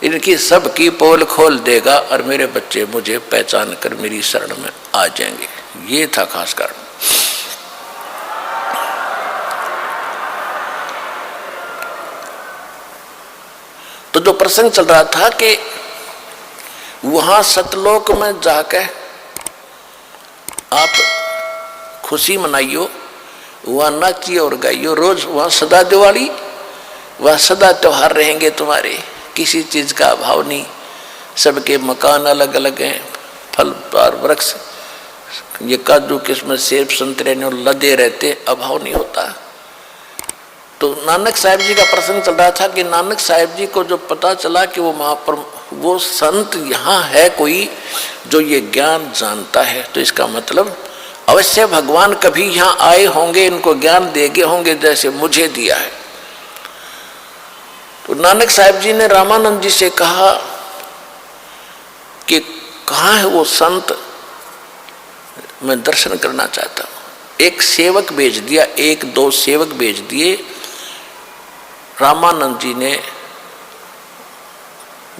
इनकी सबकी पोल खोल देगा और मेरे बच्चे मुझे पहचान कर मेरी शरण में आ जाएंगे। ये था खास कारण। तो जो प्रसंग चल रहा था कि वहां सतलोक में जाकर आप खुशी मनाइयो, वहां नाचियो और गाइयो, रोज वहां सदा दिवाली, वह सदा त्योहार रहेंगे तुम्हारे, किसी चीज का अभाव नहीं, सबके मकान अलग अलग हैं, फल और वृक्ष, ये काजू किस्म सेब संतरे ने लदे रहते, अभाव नहीं होता। तो नानक साहिब जी का प्रसंग चल रहा था कि नानक साहिब जी को जो पता चला कि वो संत यहाँ है कोई जो ये ज्ञान जानता है, तो इसका मतलब अवश्य भगवान कभी यहाँ आए होंगे, इनको ज्ञान देगे होंगे जैसे मुझे दिया है। तो नानक साहिब जी ने रामानंद जी से कहा कि कहाँ है वो संत, मैं दर्शन करना चाहता हूँ। एक सेवक भेज दिया, एक दो सेवक भेज दिए। रामानंद जी ने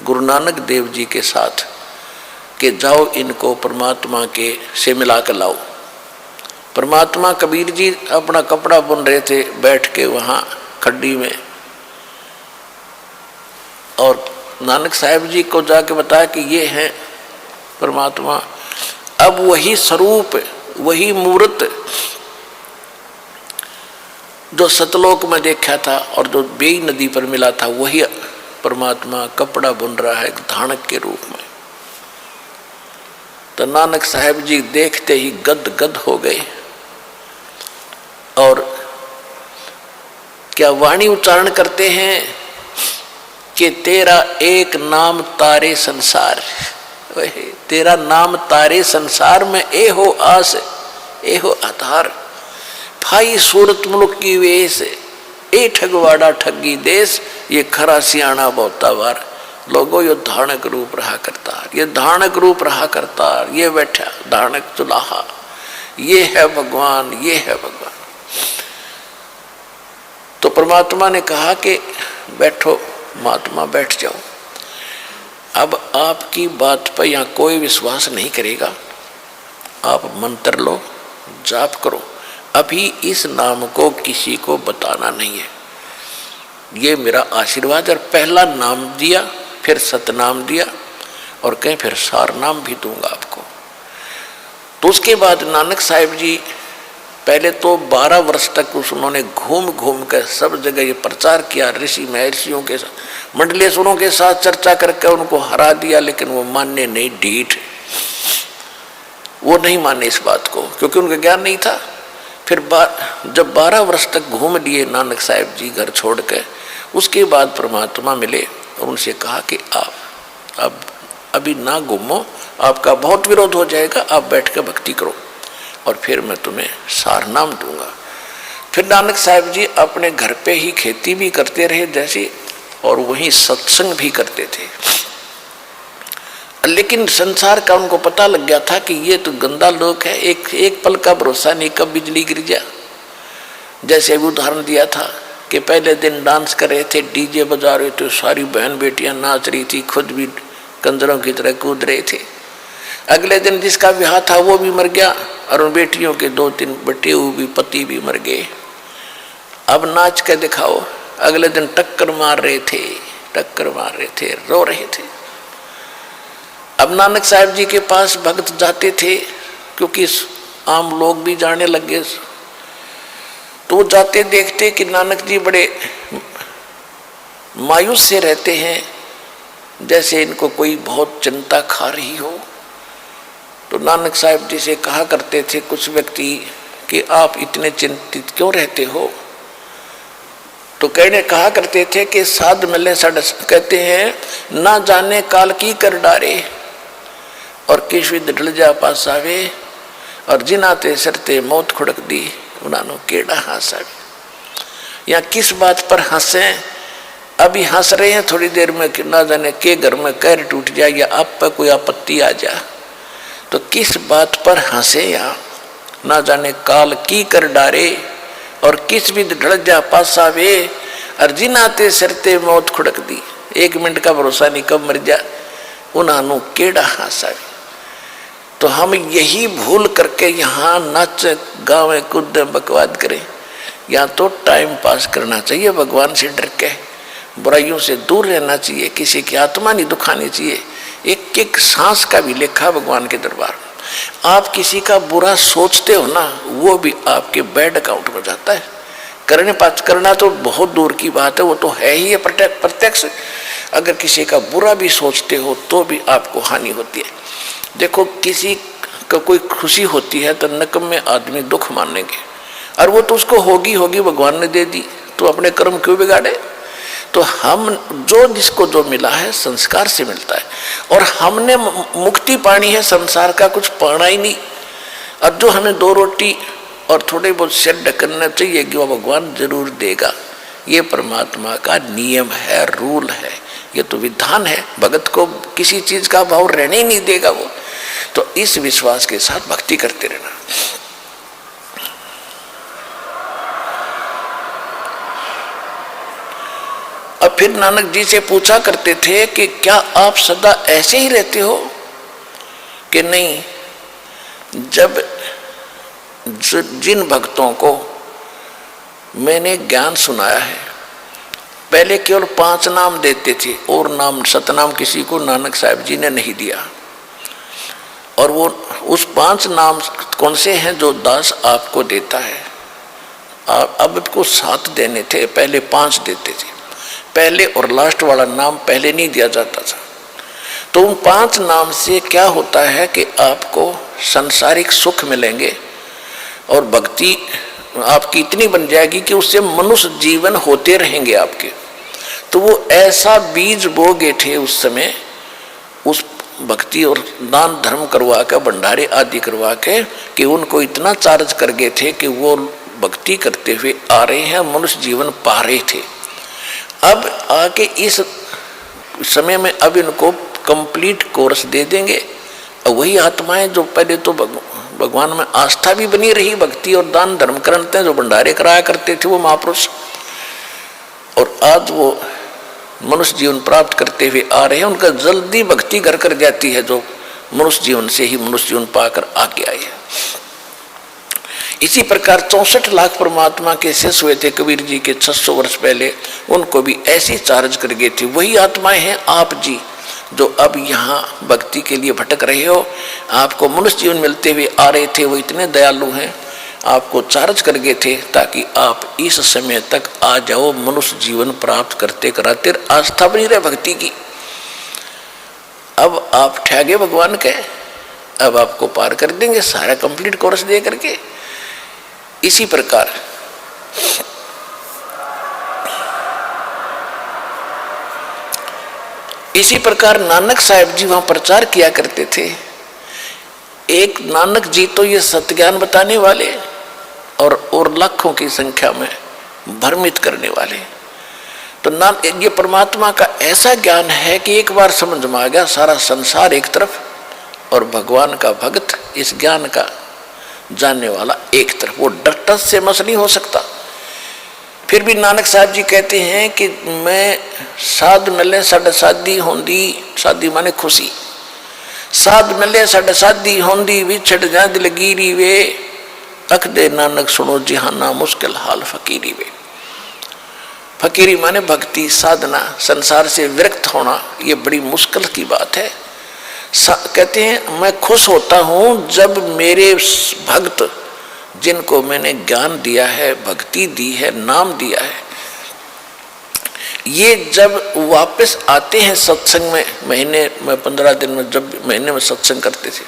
गुरु नानक देव जी के साथ कि जाओ इनको परमात्मा के से मिला कर लाओ। परमात्मा कबीर जी अपना कपड़ा बुन रहे थे बैठ के वहाँ खड्डी में, और नानक साहिब जी को जाके बताया कि ये है परमात्मा। अब वही स्वरूप, वही मूर्त जो सतलोक में देखा था और जो बेई नदी पर मिला था, वही परमात्मा कपड़ा बुन रहा है धानक के रूप में। तो नानक साहिब जी देखते ही गद गद हो गए और क्या वाणी उच्चारण करते हैं कि तेरा एक नाम तारे संसार, तेरा नाम तारे संसार में ए हो आस ए हो आधार, भाई सूरत मुल्क की वेश ए ठगवाड़ा ठगी देश, ये खरा सियाणा बहुता बार लोगों यो धानक रूप रहा करता, ये धानक रूप रहा करता, ये बैठा धानक चुलाहा, ये है भगवान, ये है भगवान। तो परमात्मा ने कहा कि बैठो महात्मा, बैठ जाओ। अब आपकी बात पर यहाँ कोई विश्वास नहीं करेगा, आप मंत्र लो, जाप करो, अभी इस नाम को किसी को बताना नहीं है, ये मेरा आशीर्वाद। और पहला नाम दिया, फिर सतनाम दिया, और कहीं फिर सार नाम भी दूंगा आपको। तो उसके बाद नानक साहिब जी पहले तो 12 वर्ष तक उन्होंने घूम घूम कर सब जगह ये प्रचार किया, ऋषि महर्षियों के साथ, मंडलेश्वरों के साथ चर्चा करके उनको हरा दिया, लेकिन वो मानने नहीं, ढीठ, वो नहीं माने इस बात को, क्योंकि उनका ज्ञान नहीं था। फिर जब 12 वर्ष तक घूम लिए नानक साहिब जी घर छोड़ के, उसके बाद परमात्मा मिले और उनसे कहा कि आप अभी ना घूमो, आपका बहुत विरोध हो जाएगा, आप बैठ कर भक्ति करो और फिर मैं तुम्हें सार नाम दूंगा। फिर नानक साहिब जी अपने घर पे ही खेती भी करते रहे जैसे, और वहीं सत्संग भी करते थे। लेकिन संसार का उनको पता लग गया था कि ये तो गंदा लोग है, एक पल का भरोसा नहीं, कब बिजली गिर जाए। जैसे अभी उदाहरण दिया था कि पहले दिन डांस कर रहे थे, डीजे बजा रहे थे, सारी बहन बेटियां नाच रही थी, खुद भी कंजरों की तरह कूद रहे थे। अगले दिन जिसका ब्याह था वो भी मर गया, और उन बेटियों के 2-3 बेटे भी, पति भी मर गए। अब नाच के दिखाओ, अगले दिन टक्कर मार रहे थे, रो रहे थे। अब नानक साहिब जी के पास भक्त जाते थे, क्योंकि आम लोग भी जाने लगे, तो जाते देखते कि नानक जी बड़े मायूस से रहते हैं, जैसे इनको कोई बहुत चिंता खा रही हो। तो नानक साहिब जी से कहा करते थे कुछ व्यक्ति कि आप इतने चिंतित क्यों रहते हो। तो कहा करते थे कि साध मिले सड़, कहते हैं ना जाने काल की कर डारे, और किस विद ढल जा पासावे, और जिनाते सरते मौत खुड़क दी उन्होंने केड़ा हंसावे। या किस बात पर हंसे, अभी हंस रहे हैं, थोड़ी देर में ना जाने के घर में कैर टूट जाए या आप पर कोई आपत्ति आ जाए, तो किस बात पर हंसे, या ना जाने काल की कर डारे, और किस विद ढल जा पासावे, और जिनाते सरते मौत खुड़क दी। 1 मिनट का भरोसा नहीं कब मर जा, उन्होंने केड़ा हासा। तो हम यही भूल करके यहाँ नाच गावे कूदे बकवाद करें। या तो टाइम पास करना चाहिए, भगवान से डर के बुराइयों से दूर रहना चाहिए, किसी की आत्मा नहीं दुखानी चाहिए। एक एक सांस का भी लेखा भगवान के दरबार में। आप किसी का बुरा सोचते हो ना, वो भी आपके बैड अकाउंट में जाता है। करना तो बहुत दूर की बात है, वो तो है ही प्रत्यक्ष। अगर किसी का बुरा भी सोचते हो तो भी आपको हानि होती है। देखो, किसी का कोई खुशी होती है तो नकम्मे आदमी दुख मानेंगे, और वो तो उसको होगी भगवान ने दे दी, तो अपने कर्म क्यों बिगाड़े। तो हम जो जिसको जो मिला है संस्कार से मिलता है, और हमने मुक्ति पानी है, संसार का कुछ पाना ही नहीं। और जो हमें 2 रोटी और थोड़े बहुत सिर ढकना चाहिए कि वो भगवान जरूर देगा। ये परमात्मा का नियम है, रूल है, ये तो विधान है। भगत को किसी चीज का भाव रहने ही नहीं देगा वो। तो इस विश्वास के साथ भक्ति करते रहना। अब फिर नानक जी से पूछा करते थे कि क्या आप सदा ऐसे ही रहते हो कि नहीं। जब जिन भक्तों को मैंने ज्ञान सुनाया है, पहले केवल 5 नाम देते थे, और नाम सतनाम किसी को नानक साहब जी ने नहीं दिया। और वो उस 5 नाम कौन से हैं जो दास आपको देता है। अब आपको 7 देने थे, पहले 5 देते थे। पहले और लास्ट वाला नाम पहले नहीं दिया जाता था। तो उन 5 नाम से क्या होता है कि आपको सांसारिक सुख मिलेंगे, और भक्ति आपकी इतनी बन जाएगी कि उससे मनुष्य जीवन होते रहेंगे आपके। तो वो ऐसा बीज बो गए थे उस समय, उस भक्ति और दान धर्म करवा के, भंडारे आदि करवा के, कि उनको इतना चार्ज कर गए थे कि वो भक्ति करते हुए आ रहे हैं, मनुष्य जीवन पा रहे थे। अब आके इस समय में अब इनको कंप्लीट कोर्स दे देंगे। वही आत्माएं जो पहले तो भगवान में आस्था भी बनी रही, भक्ति और दान धर्म करते हैं, जो भंडारे कराया करते थे वो महापुरुष, और आज वो मनुष्य जीवन प्राप्त करते हुए आ रहे हैं। उनका जल्दी भक्ति घर कर जाती है, जो मनुष्य जीवन से ही मनुष्य जीवन पाकर आके आए हैं। इसी प्रकार 64 लाख परमात्मा के शिष्य हुए थे कबीर जी के 600 वर्ष पहले, उनको भी ऐसी चार्ज कर गए थे। वही आत्माएं हैं आप जी, जो अब यहाँ भक्ति के लिए भटक रहे हो। आपको मनुष्य जीवन मिलते हुए आ रहे थे, वो इतने दयालु हैं, आपको चार्ज कर गए थे ताकि आप इस समय तक आ जाओ, मनुष्य जीवन प्राप्त करते कराते आस्था बनी रहे भक्ति की। अब आप ठहगे भगवान के, अब आपको पार कर देंगे सारा कंप्लीट कोर्स दे करके। इसी प्रकार नानक साहब जी वहां प्रचार किया करते थे। एक नानक जी तो ये सत्य ज्ञान बताने वाले, और लाखों की संख्या में भ्रमित करने वाले। तो ये परमात्मा का ऐसा ज्ञान है कि एक बार समझ में आ गया, सारा संसार एक तरफ और भगवान का भक्त इस ज्ञान का जानने वाला एक तरफ। वो डर से मस नहीं हो सकता। फिर भी नानक साहब जी कहते हैं कि मैं साध मिले साढ़े शादी होंदी, शादी माने खुशी, साध मिले साढ़े शादी होंदी, विछड़ जा दिलगीरी वे, अख दे नानक सुनो जिहाना मुश्किल हाल फकीरी वे। फकीरी माने भक्ति साधना, संसार से विरक्त होना, ये बड़ी मुश्किल की बात है। कहते हैं मैं खुश होता हूं जब मेरे भक्त, जिनको मैंने ज्ञान दिया है, भक्ति दी है, नाम दिया है, ये जब वापस आते हैं सत्संग में, महीने में 15 दिन में, जब महीने में सत्संग करते थे,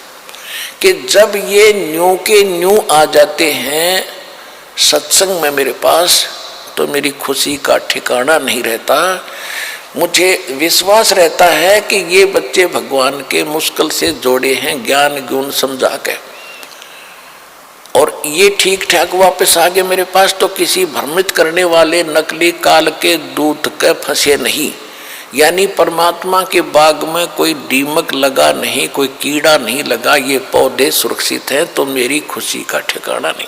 कि जब ये न्यू के न्यू आ जाते हैं सत्संग में मेरे पास, तो मेरी खुशी का ठिकाना नहीं रहता। मुझे विश्वास रहता है कि ये बच्चे भगवान के मुश्किल से जोड़े हैं ज्ञान गुण समझा के, और ये ठीक ठाक वापस आ गए मेरे पास, तो किसी भ्रमित करने वाले नकली काल के दूत के फंसे नहीं। यानी परमात्मा के बाग में कोई दीमक लगा नहीं, कोई कीड़ा नहीं लगा, ये पौधे सुरक्षित हैं, तो मेरी खुशी का ठिकाना नहीं।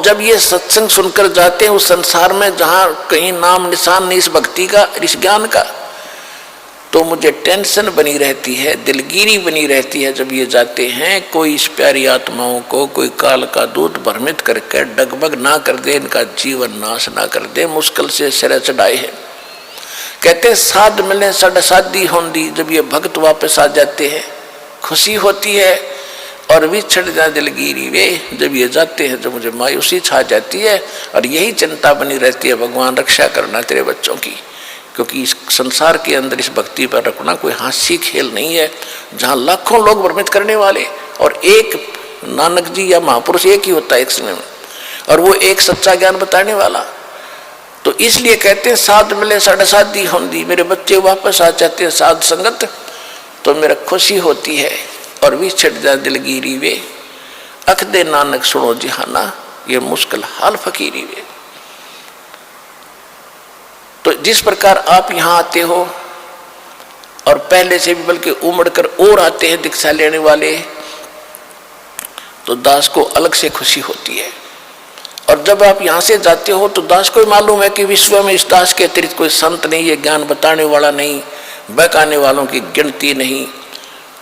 जब ये सत्संग सुनकर जाते हैं उस संसार में जहां कहीं नाम निशान नहीं इस भक्ति का, इस ज्ञान का, तो मुझे टेंशन बनी रहती है, दिलगिरी बनी रहती है। जब ये जाते हैं कोई इस प्यारी आत्माओं को कोई काल का दूत भ्रमित करके डगमग ना कर दे, इनका जीवन नाश ना कर दे, मुश्किल से सिर चढ़ाए हैं। कहते साध मिले सड साधी होंदी, जब ये भक्त वापस आ जाते हैं खुशी होती है, और विछड़ जा दिलगिरी वे, जब ये जाते हैं तो मुझे मायूसी छा जाती है, और यही चिंता बनी रहती है, भगवान रक्षा करना तेरे बच्चों की, क्योंकि इस संसार के अंदर इस भक्ति पर रखना कोई हास्य खेल नहीं है, जहाँ लाखों लोग भ्रमित करने वाले और एक नानक जी या महापुरुष एक ही होता है एक समय में, और वो एक सच्चा ज्ञान बताने वाला। तो इसलिए कहते हैं साध मिले साढ़े साधी होंदी, मेरे बच्चे वापस आ जाते हैं साध संगत तो मेरा खुशी होती है, और विछड़ जा दिलगिरी वे, अख दे नानक सुनो जिहाना, ये मुश्किल हाल फकीरी वे। तो जिस प्रकार आप यहाँ आते हो और पहले से भी बल्कि उमड़ कर और आते हैं दीक्षा लेने वाले, तो दास को अलग से खुशी होती है। और जब आप यहाँ से जाते हो तो दास को मालूम है कि विश्व में इस दास के अतिरिक्त कोई संत नहीं है, ज्ञान बताने वाला नहीं, बहकाने वालों की गिनती नहीं,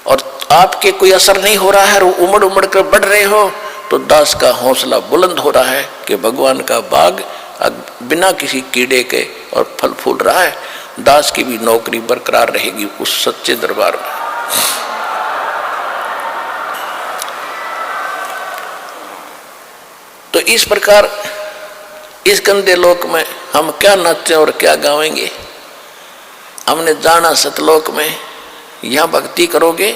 और आपके कोई असर नहीं हो रहा है और उमड़ उमड़ कर बढ़ रहे हो, तो दास का हौसला बुलंद हो रहा है कि भगवान का बाग बिना किसी कीड़े के और फल फूल रहा है, दास की भी नौकरी बरकरार रहेगी उस सच्चे दरबार में। तो इस प्रकार इस गंदे लोक में हम क्या नाचें और क्या गावेंगे। हमने जाना सतलोक में, यहाँ भक्ति करोगे,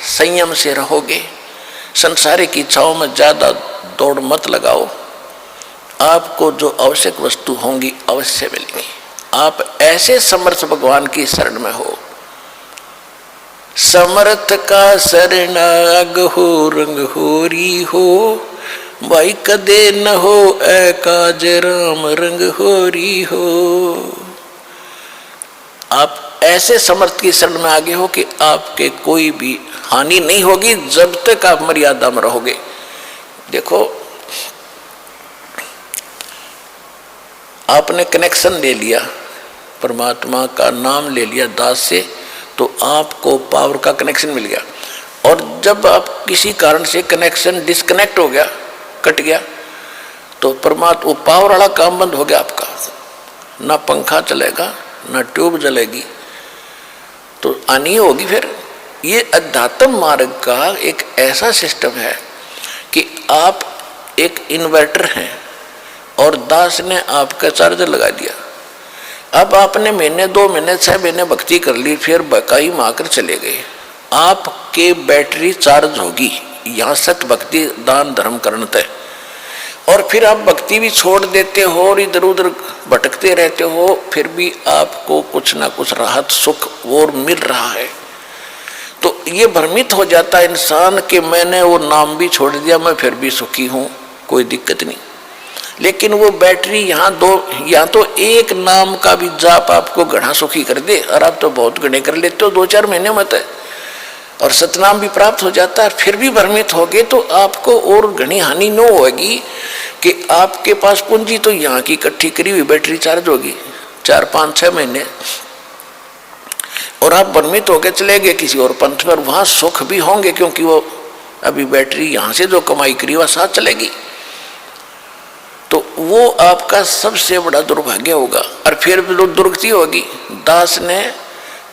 संयम से रहोगे, संसारिक इच्छाओं में ज्यादा दौड़ मत लगाओ, आपको जो आवश्यक वस्तु होंगी अवश्य मिलेंगी। आप ऐसे समर्थ भगवान की शरण में हो, समर्थ का शरणाग हो, रंग होरी हो, भाई कदे न हो ऐ काज राम रंग होरी हो। आप ऐसे समर्थ की शरण में आगे हो कि आपके कोई भी हानि नहीं होगी जब तक आप मर्यादा में रहोगे। देखो, आपने कनेक्शन ले लिया, परमात्मा का नाम ले लिया दास से, तो आपको पावर का कनेक्शन मिल गया। और जब आप किसी कारण से कनेक्शन डिस्कनेक्ट हो गया, कट गया, तो परमात्मा वो पावर वाला काम बंद हो गया आपका, ना पंखा चलेगा ना ट्यूब जलेगी, तो आनी होगी। फिर ये अध्यात्म मार्ग का एक ऐसा सिस्टम है कि आप एक इन्वर्टर हैं और दास ने आपका चार्जर लगा दिया। अब आपने महीने 2 महीने 6 महीने भक्ति कर ली, फिर बकाई मारकर चले गए, आपके बैटरी चार्ज होगी। यहाँ सत भक्ति दान धर्म करना तय, और फिर आप भक्ति भी छोड़ देते हो और इधर उधर भटकते रहते हो, फिर भी आपको कुछ ना कुछ राहत सुख और मिल रहा है। तो ये भ्रमित हो जाता है इंसान कि मैंने वो नाम भी छोड़ दिया, मैं फिर भी सुखी हूँ, कोई दिक्कत नहीं। लेकिन वो बैटरी यहाँ तो एक नाम का भी जाप आपको घना सुखी कर दे, और आप तो बहुत घने कर लेते हो 2-4 महीने में तय, और सतनाम भी प्राप्त हो जाता है, फिर भी भ्रमित हो गए, तो आपको और घनी हानि न होगी कि आपके पास पूंजी तो यहाँ की इकट्ठी करी हुई बैटरी चार्ज होगी 4-5-6 महीने, और आप भ्रमित होकर चले गए किसी और पंथ पर, वहाँ सुख भी होंगे क्योंकि वो अभी बैटरी यहाँ से जो कमाई करी वह साथ चलेगी। तो वो आपका सबसे बड़ा दुर्भाग्य होगा, और फिर भी दुर्गति होगी। दास ने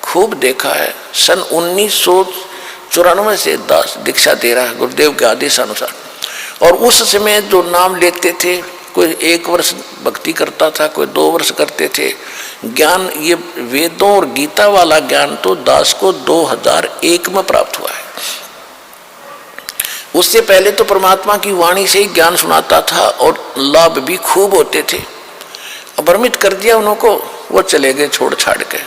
खूब देखा है, सन 1994 से दास दीक्षा दे रहा है गुरुदेव के आदेश अनुसार, और उस समय जो नाम लेते थे, कोई 1 वर्ष भक्ति करता था, कोई 2 वर्ष करते थे। ज्ञान ये वेदों और गीता वाला ज्ञान तो दास को 2001 में प्राप्त हुआ है। उससे पहले तो परमात्मा की वाणी से ही ज्ञान सुनाता था और लाभ भी खूब होते थे। भ्रमित कर दिया उनको, वो चले गए छोड़ छाड़ के।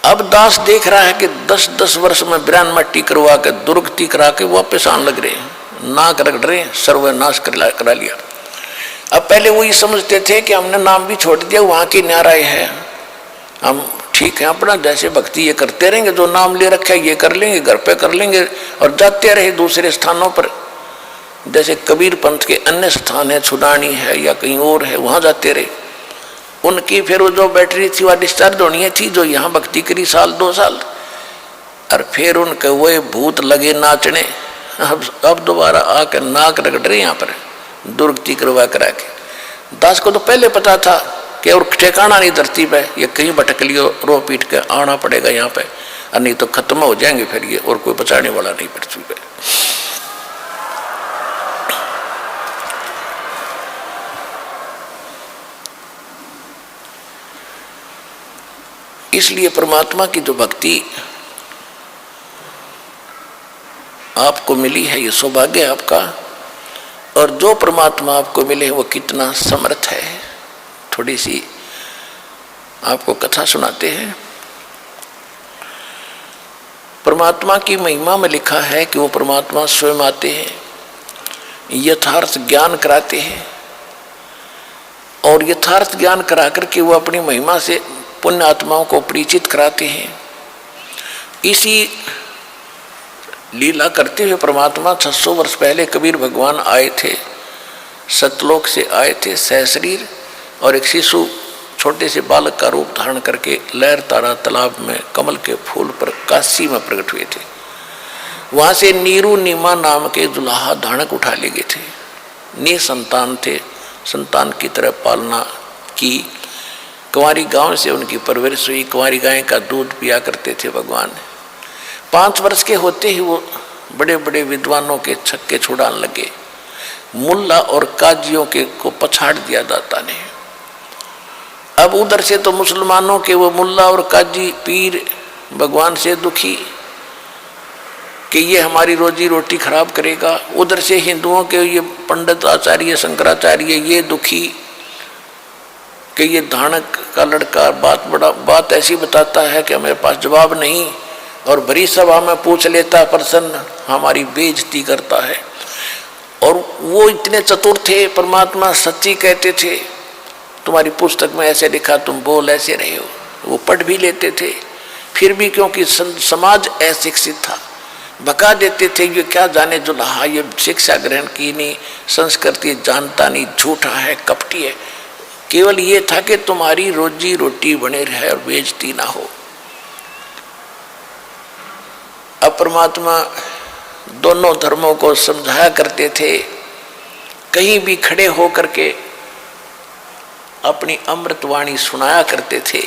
अब दास देख रहा है कि 10-10 वर्ष में बिरान मट्टी करवा के दुर्गति करा के वापस आने लग रहे हैं, नाक रगड़ रहे, सर्वनाश करा लिया। अब पहले वो ये समझते थे कि हमने नाम भी छोड़ दिया, वहाँ की न्याराय है, हम ठीक है अपना जैसे भक्ति ये करते रहेंगे, जो नाम ले रखा है ये कर लेंगे, घर पे कर लेंगे, और जाते रहे दूसरे स्थानों पर। जैसे कबीर पंथ के अन्य स्थान है, छुडानी है या कहीं और है, वहां जाते रहे। उनकी फिर वो जो बैटरी थी वह डिस्चार्ज होनी थी, जो यहाँ भक्ति करी 1-2 साल, और फिर उनके वो भूत लगे नाचने। अब दोबारा आकर नाक रगड़ रहे यहाँ पर दुर्गति करवा करा के। दास को तो पहले पता था कि और ठिकाना नहीं धरती पे, ये कहीं भटक लियो, रो पीट के आना पड़ेगा यहाँ पे, और नहीं तो खत्म हो जाएंगे फिर ये, और कोई बचाने वाला नहीं पृथ्वी पे। इसलिए परमात्मा की जो भक्ति आपको मिली है, ये सौभाग्य है आपका। और जो परमात्मा आपको मिले वो कितना समर्थ है। थोड़ी सी आपको कथा सुनाते हैं। परमात्मा की महिमा में लिखा है कि वो परमात्मा स्वयं आते हैं, यथार्थ ज्ञान कराते हैं, और यथार्थ ज्ञान करा करके वो अपनी महिमा से पुण्य आत्माओं को परिचित कराते हैं। इसी लीला करते हुए परमात्मा 600 वर्ष पहले कबीर भगवान आए थे, सतलोक से आए थे सहशरीर, और एक शिशु छोटे से बालक का रूप धारण करके लहर तारा तालाब में कमल के फूल पर काशी में प्रकट हुए थे। वहाँ से नीरू नीमा नाम के दुल्हा धानक उठा ले गए थे। निसंतान थे, संतान की तरह पालना की। कुंवारी गांव से उनकी परवरिश हुई, कुंवारी गाय का दूध पिया करते थे भगवान। 5 वर्ष के होते ही वो बड़े बड़े विद्वानों के छक्के छुड़ाने लगे। मुल्ला और काजियों के को पछाड़ दिया दाता ने। अब उधर से तो मुसलमानों के वो मुल्ला और काजी पीर भगवान से दुखी कि ये हमारी रोजी रोटी खराब करेगा। उधर से हिंदुओं के ये पंडित आचार्य शंकराचार्य ये दुखी कि ये धानक का लड़का बात ऐसी बताता है कि हमारे पास जवाब नहीं, और भरी सभा में पूछ लेता प्रसन्न, हमारी बेइज्जती करता है। और वो इतने चतुर थे, परमात्मा सच्ची कहते थे, तुम्हारी पुस्तक में ऐसे लिखा, तुम बोल ऐसे रहे हो। वो पढ़ भी लेते थे, फिर भी क्योंकि समाज अशिक्षित था भगा देते थे। ये क्या जाने जुल्हा, ये शिक्षा ग्रहण की नहीं, संस्कृति जानता नहीं, झूठा है, कपटी है। केवल ये था कि तुम्हारी रोजी रोटी बने रहे और बेइज्जती ना हो। अब परमात्मा दोनों धर्मों को समझाया करते थे। कहीं भी खड़े हो करके अपनी अमृतवाणी सुनाया करते थे।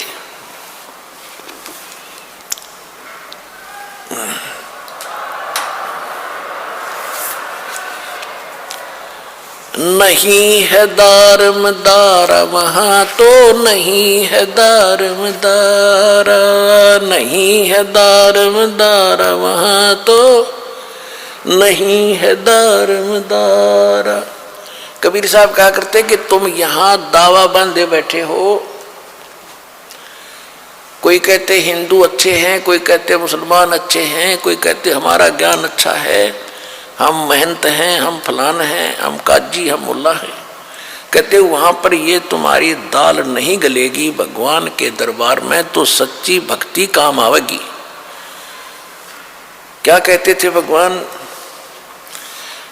नहीं है दारमदारा वहाँ तो नहीं है दारमदारा, नहीं है दारमदारा वहाँ तो नहीं है दारमदारा। कबीर साहब कहा करते कि तुम यहाँ दावा बांधे बैठे हो। कोई कहते हिंदू अच्छे हैं, कोई कहते मुसलमान अच्छे हैं, कोई कहते हमारा ज्ञान अच्छा है, हम महंत हैं, हम फलान हैं, हम काजी, हम मुल्ला हैं। कहते वहाँ पर ये तुम्हारी दाल नहीं गलेगी। भगवान के दरबार में तो सच्ची भक्ति काम आवेगी। क्या कहते थे भगवान?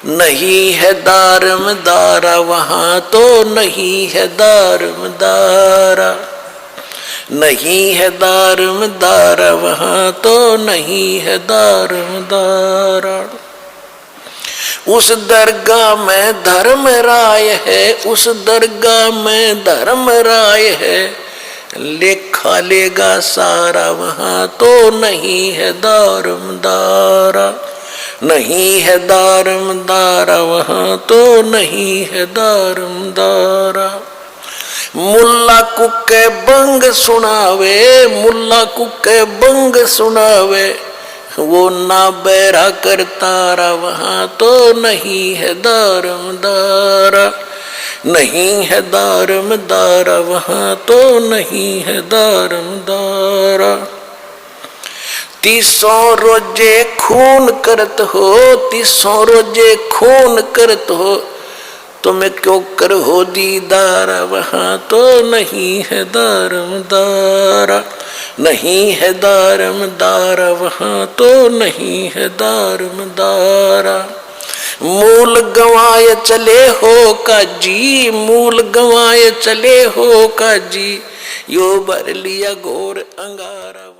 नहीं है दारमदारा वहाँ तो नहीं है दारमदारा, नहीं है दारमदारा वहाँ तो नहीं है दारमदारा। उस दरगाह में धर्म राय है, उस दरगाह में धर्म राय है, लेखा लेगा सारा वहाँ तो नहीं है दारमदारा, नहीं है दारमदारा वहाँ तो नहीं है दारमदारा। मुल्ला कुके बंग सुनावे, मुल्ला कुके बंग सुनावे, वो ना बैरा करतारा वहाँ तो नहीं है दारमदारा, नहीं है दारमदारा वहाँ तो नहीं है दारमदारा। 300 रोजे खून करत हो, 300 रोजे खून करत हो, तुम्हें क्यों कर हो दीदारा वहाँ तो नहीं है दारमदारा, नहीं है दारमदारा वहाँ तो नहीं है दारमदारा। मूल गंवाए चले हो काजी, मूल गंवाए चले हो काजी, यो भर लिया घोर अंगारा।